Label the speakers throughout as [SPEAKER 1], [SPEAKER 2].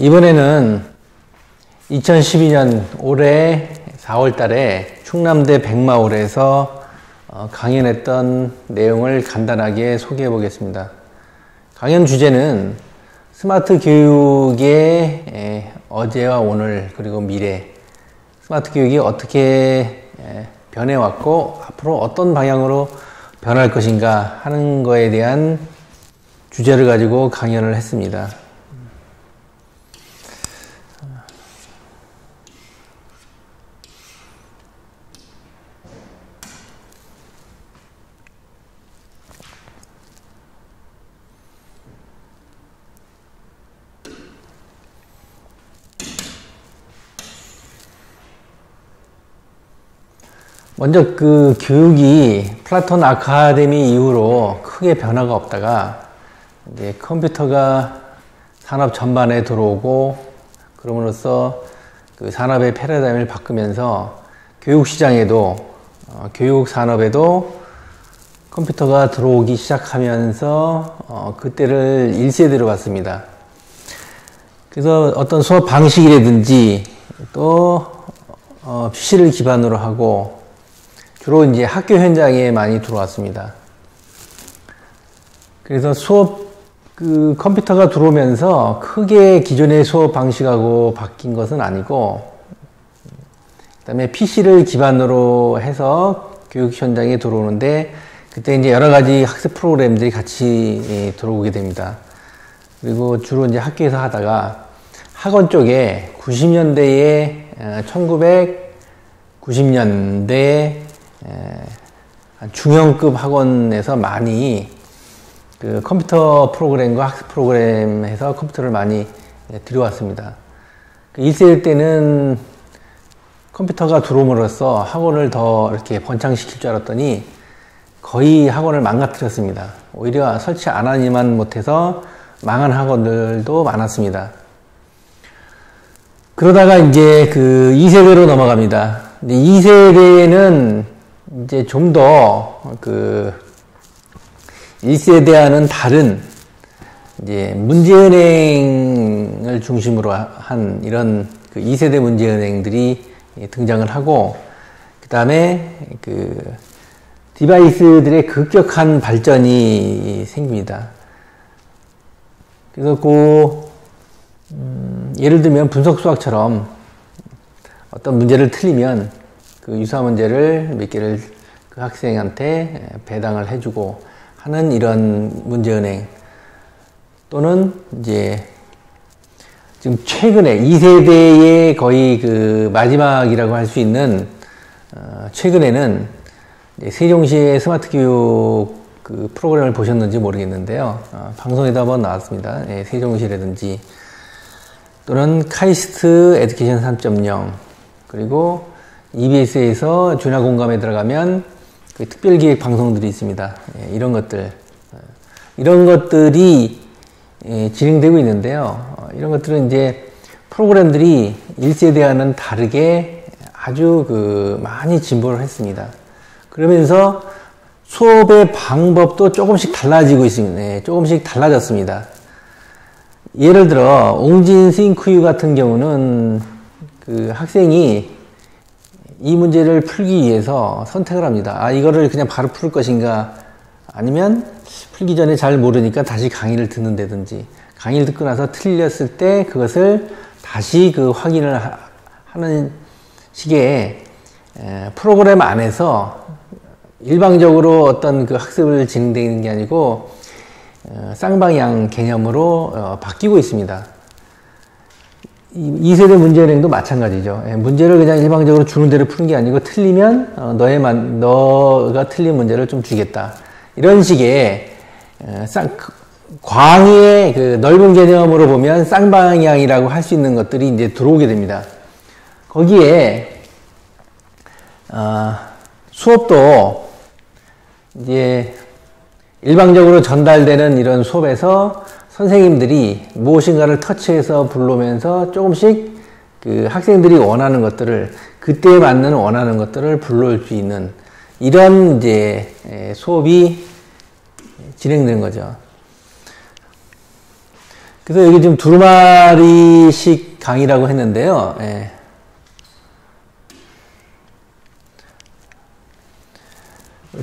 [SPEAKER 1] 이번에는 2012년 올해 4월 달에 충남대 백마홀에서 강연했던 내용을 간단하게 소개해 보겠습니다. 강연 주제는 스마트 교육의 어제와 오늘 그리고 미래, 스마트 교육이 어떻게 변해왔고 앞으로 어떤 방향으로 변할 것인가 하는 거에 대한 주제를 가지고 강연을 했습니다. 먼저 그 교육이 플라톤 아카데미 이후로 크게 변화가 없다가 이제 컴퓨터가 산업 전반에 들어오고 그럼으로써 그 산업의 패러다임을 바꾸면서 교육 시장에도 교육 산업에도 컴퓨터가 들어오기 시작하면서 그때를 1세대로 봤습니다. 그래서 어떤 수업 방식이라든지 또 PC를 기반으로 하고 주로 이제 학교 현장에 많이 들어왔습니다. 그래서 그 컴퓨터가 들어오면서 크게 기존의 수업 방식하고 바뀐 것은 아니고, 그 다음에 PC를 기반으로 해서 교육 현장에 들어오는데, 그때 이제 여러 가지 학습 프로그램들이 같이 들어오게 됩니다. 그리고 주로 이제 학교에서 하다가 학원 쪽에 90년대에, 1990년대에 중형급 학원에서 많이 그 컴퓨터 프로그램과 학습 프로그램 해서 컴퓨터를 많이 들여왔습니다. 1세대 때는 컴퓨터가 들어옴으로써 학원을 더 이렇게 번창시킬 줄 알았더니 거의 학원을 망가뜨렸습니다. 오히려 설치 안 하니만 못해서 망한 학원들도 많았습니다. 그러다가 이제 그 2세대로 넘어갑니다. 2세대는 이제 좀 더 그 1세대와는 다른 이제 문제은행을 중심으로 한 이런 그 2세대 문제은행들이 등장을 하고, 그 다음에 그 디바이스들의 급격한 발전이 생깁니다. 그래서 예를 들면 분석 수학처럼 어떤 문제를 틀리면 그 유사 문제를 몇 개를 그 학생한테 배당을 해주고 하는 이런 문제은행, 또는 이제 지금 최근에 2세대의 거의 그 마지막이라고 할 수 있는 최근에는 세종시의 스마트 교육 그 프로그램을 보셨는지 모르겠는데요. 방송에도 한번 나왔습니다. 세종시라든지 또는 카이스트 에듀케이션 3.0, 그리고 EBS에서 준하 공감에 들어가면 그 특별기획 방송들이 있습니다. 이런 것들이 진행되고 있는데요. 이런 것들은 이제 프로그램들이 1세대와는 다르게 아주 그 많이 진보를 했습니다. 그러면서 수업의 방법도 조금씩 달라지고 있습니다. 조금씩 달라졌습니다. 예를 들어 옹진 스윙쿠유 같은 경우는 그 학생이 이 문제를 풀기 위해서 선택을 합니다. 이거를 그냥 바로 풀 것인가, 아니면 풀기 전에 잘 모르니까 다시 강의를 듣는다든지, 강의를 듣고 나서 틀렸을 때 그것을 다시 그 확인을 하는 식의 프로그램 안에서 일방적으로 어떤 그 학습을 진행되는 게 아니고 쌍방향 개념으로 바뀌고 있습니다. 2세대 문제은행도 마찬가지죠. 문제를 그냥 일방적으로 주는 대로 푸는 게 아니고 틀리면 너가 틀린 문제를 좀 주겠다. 이런 식의 광의의 그 넓은 개념으로 보면 쌍방향이라고 할 수 있는 것들이 이제 들어오게 됩니다. 거기에 수업도 이제 일방적으로 전달되는 이런 수업에서 선생님들이 무엇인가를 터치해서 부르면서 조금씩 그 학생들이 원하는 것들을, 그때에 맞는 원하는 것들을 불러올 수 있는 이런 이제 수업이 진행되는 거죠. 그래서 여기 지금 두루마리식 강의라고 했는데요. 예.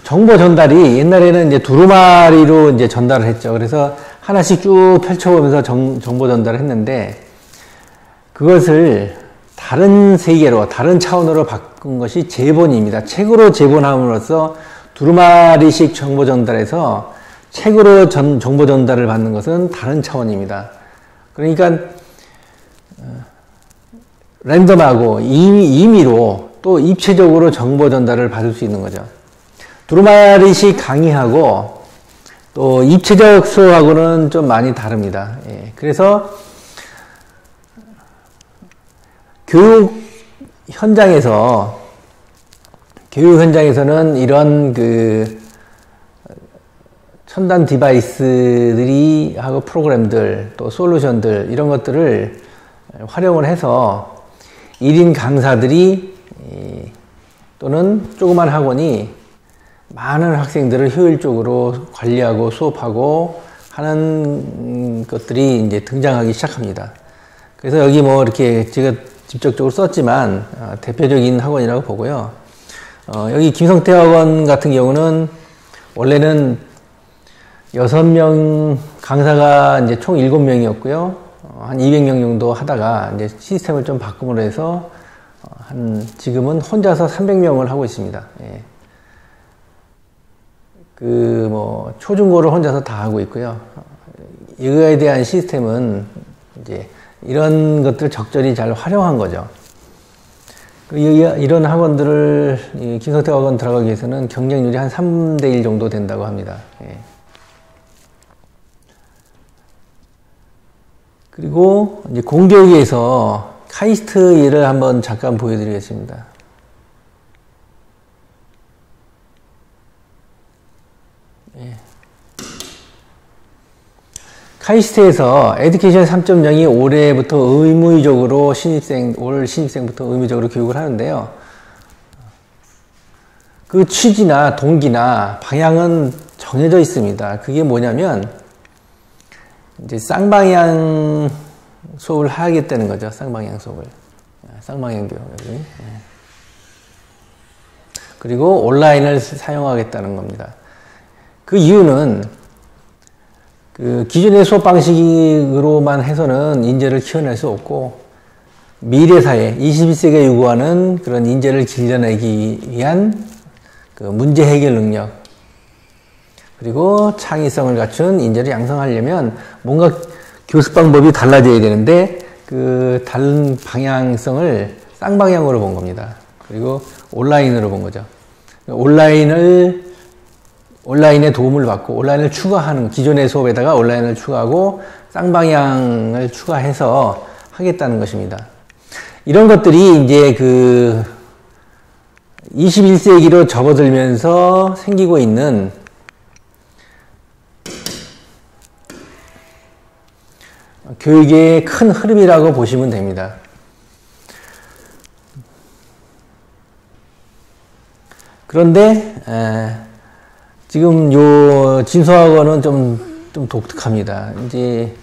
[SPEAKER 1] 정보 전달이 옛날에는 이제 두루마리로 이제 전달을 했죠. 그래서 하나씩 쭉 펼쳐보면서 정보 전달을 했는데 그것을 다른 세계로, 다른 차원으로 바꾼 것이 제본입니다. 책으로 제본함으로써 두루마리식 정보 전달에서 책으로 정보 전달을 받는 것은 다른 차원입니다. 그러니까 랜덤하고 임의로 또 입체적으로 정보 전달을 받을 수 있는 거죠. 두루마리식 강의하고 또 입체적 수업하고는 좀 많이 다릅니다. 예, 그래서 교육 현장에서는 이런 그 첨단 디바이스들이 하고 프로그램들 또 솔루션들 이런 것들을 활용을 해서 1인 강사들이 또는 조그만 학원이 많은 학생들을 효율적으로 관리하고 수업하고 하는 것들이 이제 등장하기 시작합니다. 그래서 여기 뭐 이렇게 제가 직접적으로 썼지만 대표적인 학원이라고 보고요. 여기 김성태 학원 같은 경우는 원래는 6명 강사가 이제 총 7명이었고요. 한 200명 정도 하다가 이제 시스템을 좀 바꿈으로 해서 지금은 혼자서 300명을 하고 있습니다. 예. 초중고를 혼자서 다 하고 있고요. 이거에 대한 시스템은 이제 이런 것들을 적절히 잘 활용한 거죠. 이런 학원들을, 김성태 학원 들어가기 위해서는 경쟁률이 한 3대1 정도 된다고 합니다. 예. 그리고 이제 공교육에서 카이스트 예를 한번 잠깐 보여드리겠습니다. 예. 카이스트에서 에듀케이션 3.0이 올해부터 의무적으로 올 신입생부터 의무적으로 교육을 하는데요. 그 취지나 동기나 방향은 정해져 있습니다. 그게 뭐냐면 이제 쌍방향 수업을 하겠다는 거죠. 쌍방향 수업을. 쌍방향 교육. 여기. 그리고 온라인을 사용하겠다는 겁니다. 그 이유는 그 기존의 수업 방식으로만 해서는 인재를 키워낼 수 없고 미래 사회, 21세기가 요구하는 그런 인재를 길러내기 위한 그 문제 해결 능력 그리고 창의성을 갖춘 인재를 양성하려면 뭔가 교습 방법이 달라져야 되는데 그 다른 방향성을 쌍방향으로 본 겁니다. 그리고 온라인으로 본 거죠. 온라인의 도움을 받고 온라인을 추가하는 기존의 수업에다가 온라인을 추가하고 쌍방향을 추가해서 하겠다는 것입니다. 이런 것들이 이제 그 21세기로 접어들면서 생기고 있는 교육의 큰 흐름이라고 보시면 됩니다. 그런데 지금 요 진서학원은 좀 독특합니다. 이제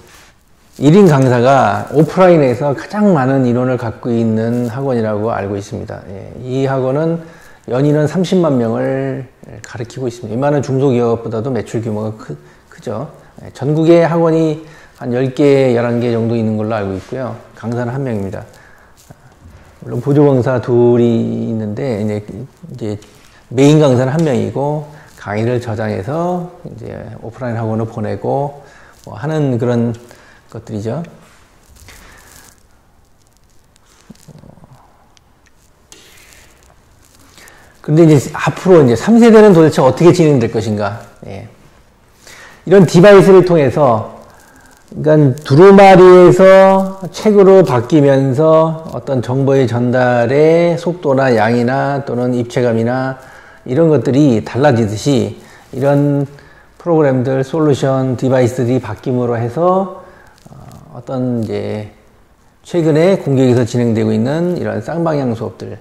[SPEAKER 1] 1인 강사가 오프라인에서 가장 많은 인원을 갖고 있는 학원이라고 알고 있습니다. 예, 이 학원은 연인원 30만 명을 가르치고 있습니다. 이만한 중소기업보다도 매출 규모가 크죠. 예, 전국에 학원이 한 10개, 11개 정도 있는 걸로 알고 있고요. 강사는 1명입니다. 물론 보조강사 2이 있는데 이제 메인 강사는 1명이고 강의를 저장해서 이제 오프라인 학원을 보내고 뭐 하는 그런 것들이죠. 그런데 이제 앞으로 이제 3세대는 도대체 어떻게 진행될 것인가? 예. 이런 디바이스를 통해서 그러니까 두루마리에서 책으로 바뀌면서 어떤 정보의 전달의 속도나 양이나 또는 입체감이나 이런 것들이 달라지듯이 이런 프로그램들, 솔루션, 디바이스들이 바뀜으로 해서 어떤 이제 최근에 공교육에서 진행되고 있는 이런 쌍방향 수업들